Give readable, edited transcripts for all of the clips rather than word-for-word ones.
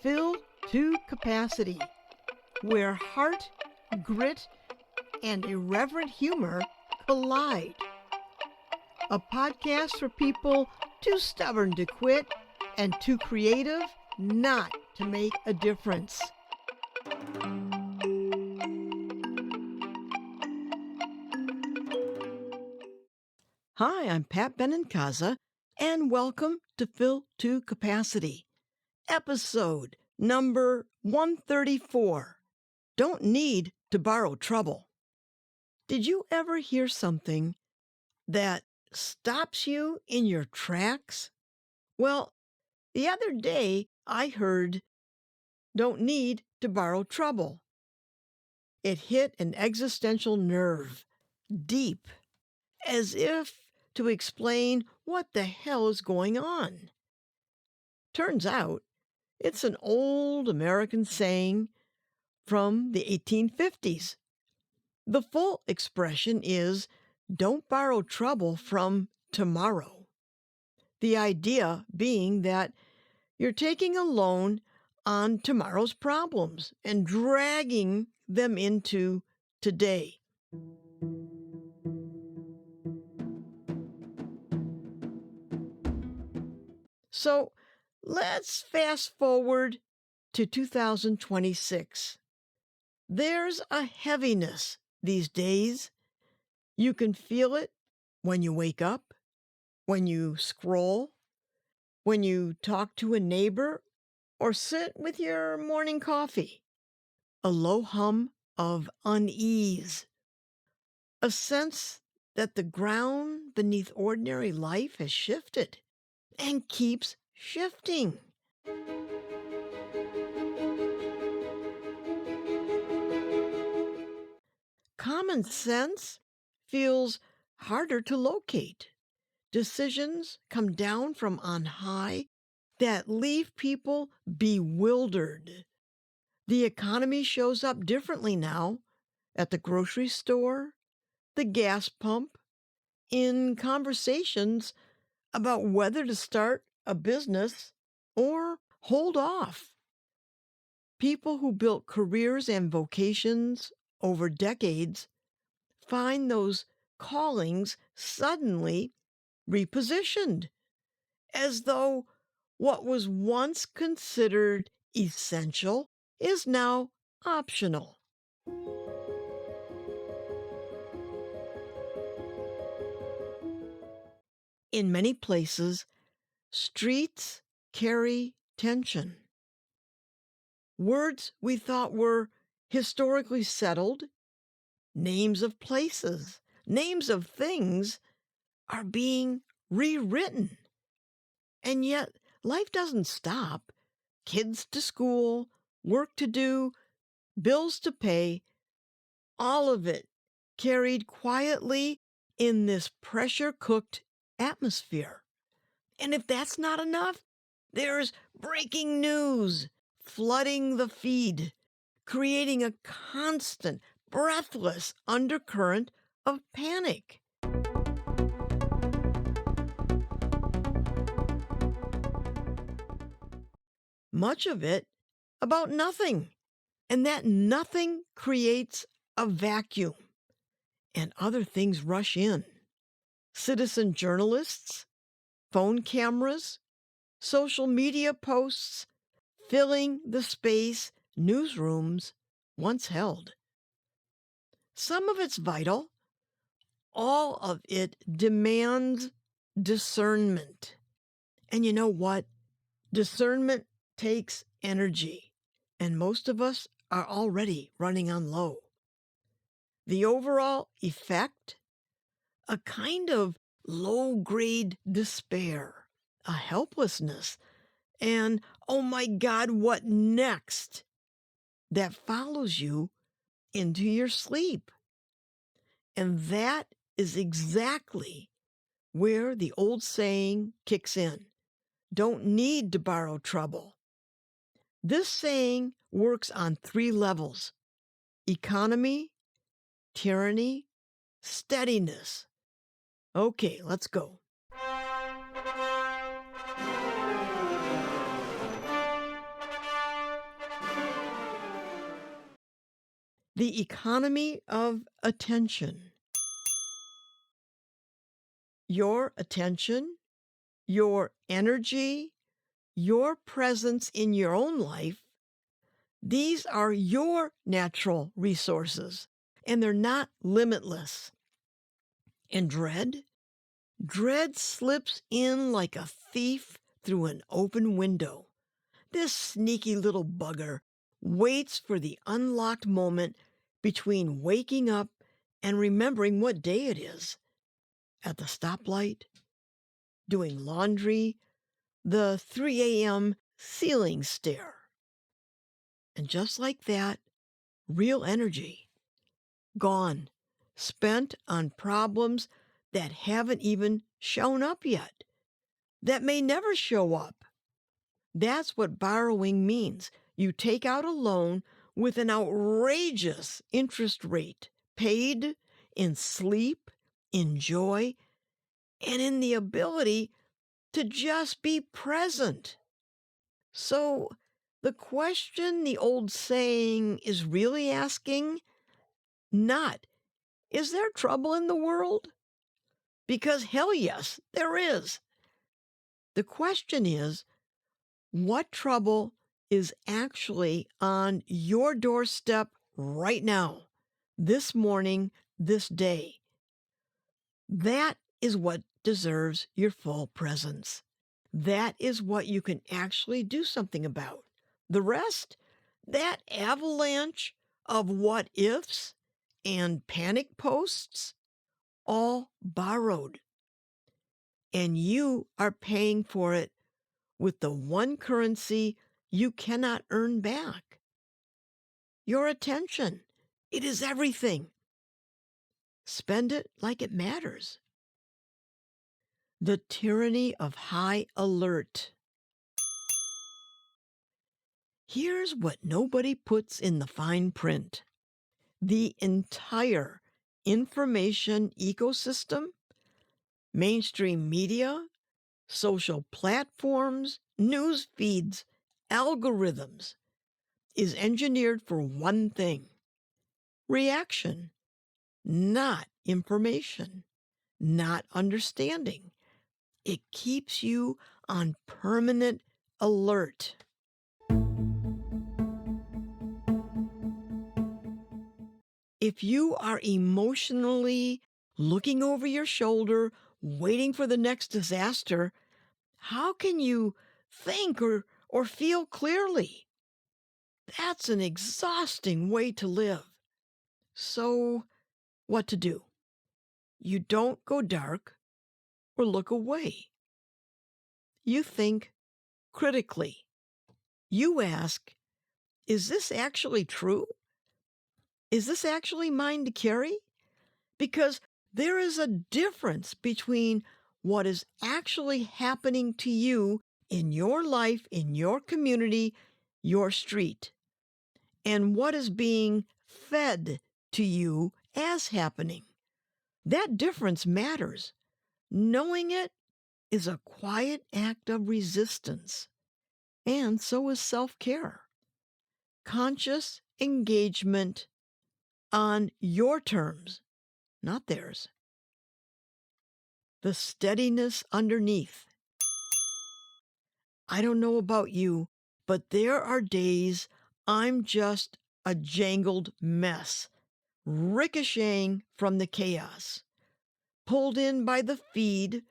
Fill to Capacity, where heart, grit, and irreverent humor collide. A podcast for people too stubborn to quit and too creative not to make a difference. Hi, I'm Pat Benincasa, and welcome to Fill to Capacity, episode number 134. Don't need to borrow trouble. Did you ever hear something that stops you in your tracks? Well, the other day I heard, don't need to borrow trouble. It hit an existential nerve, deep, as if to explain what the hell is going on. Turns out, it's an old American saying from the 1850s. The full expression is, don't borrow trouble from tomorrow. The idea being that you're taking a loan on tomorrow's problems and dragging them into today. So let's fast forward to 2026. There's a heaviness these days. You can feel it when you wake up, when you scroll, when you talk to a neighbor, or sit with your morning coffee. A low hum of unease. A sense that the ground beneath ordinary life has shifted and keeps shifting. Common sense feels harder to locate. Decisions come down from on high that leave people bewildered. The economy shows up differently now at the grocery store, the gas pump, in conversations about whether to start a business or hold off. People who built careers and vocations over decades find those callings suddenly repositioned, as though what was once considered essential is now optional. In many places, streets carry tension. Words we thought were historically settled, names of places, names of things, are being rewritten. And yet, life doesn't stop. Kids to school, work to do, bills to pay, all of it carried quietly in this pressure-cooked atmosphere. And if that's not enough, there's breaking news flooding the feed, creating a constant, breathless undercurrent of panic. Much of it about nothing, and that nothing creates a vacuum, and other things rush in. Citizen journalists, phone cameras, social media posts, filling the space newsrooms once held. Some of it's vital. All of it demands discernment. And you know what? Discernment takes energy, and most of us are already running on low. The overall effect? A kind of low-grade despair, a helplessness, and, oh my God, what next? That follows you into your sleep. And that is exactly where the old saying kicks in. Don't need to borrow trouble. This saying works on 3 levels: economy, tyranny, steadiness. Okay, let's go. The economy of attention. Your attention, your energy, your presence in your own life, these are your natural resources, and they're not limitless. And dread? Dread slips in like a thief through an open window. This sneaky little bugger waits for the unlocked moment between waking up and remembering what day it is. At the stoplight, doing laundry, the 3 a.m. ceiling stare. And just like that, real energy, gone, spent on problems that haven't even shown up yet, that may never show up. That's what borrowing means. You take out a loan with an outrageous interest rate, paid in sleep, in joy, and in the ability to just be present. So the question the old saying is really asking, not, is there trouble in the world? Because hell yes, there is. The question is, what trouble is actually on your doorstep right now, this morning, this day? That is what deserves your full presence. That is what you can actually do something about. The rest, that avalanche of what-ifs and panic posts, all borrowed. And you are paying for it with the one currency you cannot earn back. Your attention. It is everything. Spend it like it matters. The tyranny of high alert. Here's what nobody puts in the fine print. The entire information ecosystem, mainstream media, social platforms, news feeds, algorithms, is engineered for one thing: reaction, not information, not understanding. It keeps you on permanent alert. If you are emotionally looking over your shoulder, waiting for the next disaster, how can you think or feel clearly? That's an exhausting way to live. So, what to do? You don't go dark or look away. You think critically. You ask, is this actually true? Is this actually mine to carry? Because there is a difference between what is actually happening to you in your life, in your community, your street, and what is being fed to you as happening. That difference matters. Knowing it is a quiet act of resistance, and so is self-care. Conscious engagement on your terms, not theirs. The steadiness underneath. I don't know about you, but there are days I'm just a jangled mess, ricocheting from the chaos, pulled in by the feed,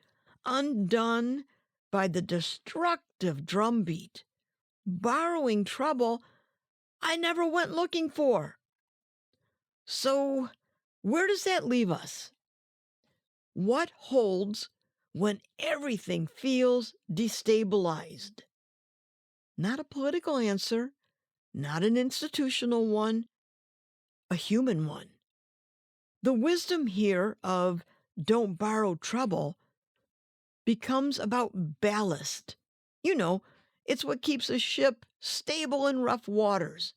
undone by the destructive drumbeat, borrowing trouble I never went looking for. So, where does that leave us? What holds when everything feels destabilized? Not a political answer, not an institutional one, a human one. The wisdom here of don't borrow trouble becomes about ballast. You know, it's what keeps a ship stable in rough waters.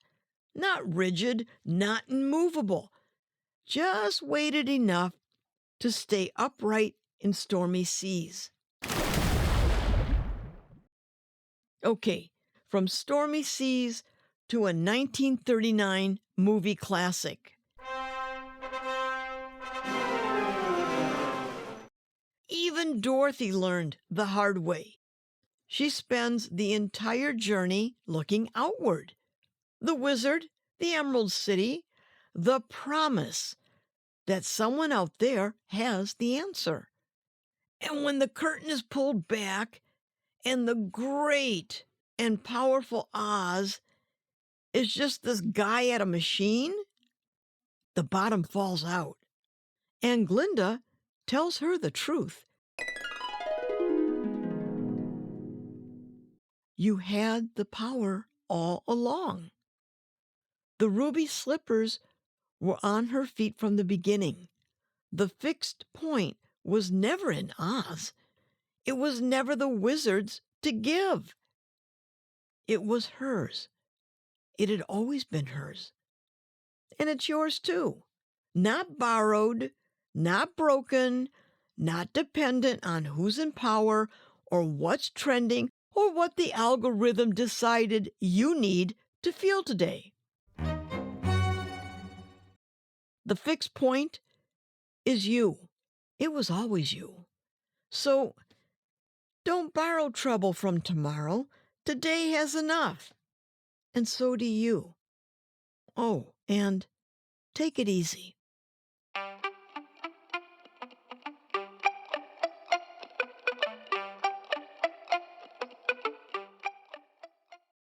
Not rigid, not immovable, just weighted enough to stay upright in stormy seas. Okay, from stormy seas to a 1939 movie classic. Even Dorothy learned the hard way. She spends the entire journey looking outward. The wizard, the Emerald City, the promise that someone out there has the answer. And when the curtain is pulled back and the great and powerful Oz is just this guy at a machine, the bottom falls out. And Glinda tells her the truth. You had the power all along. The ruby slippers were on her feet from the beginning. The fixed point was never in Oz. It was never the wizard's to give. It was hers. It had always been hers. And it's yours too. Not borrowed, not broken, not dependent on who's in power or what's trending or what the algorithm decided you need to feel today. The fixed point is you. It was always you. So don't borrow trouble from tomorrow. Today has enough. And so do you. Oh, and take it easy.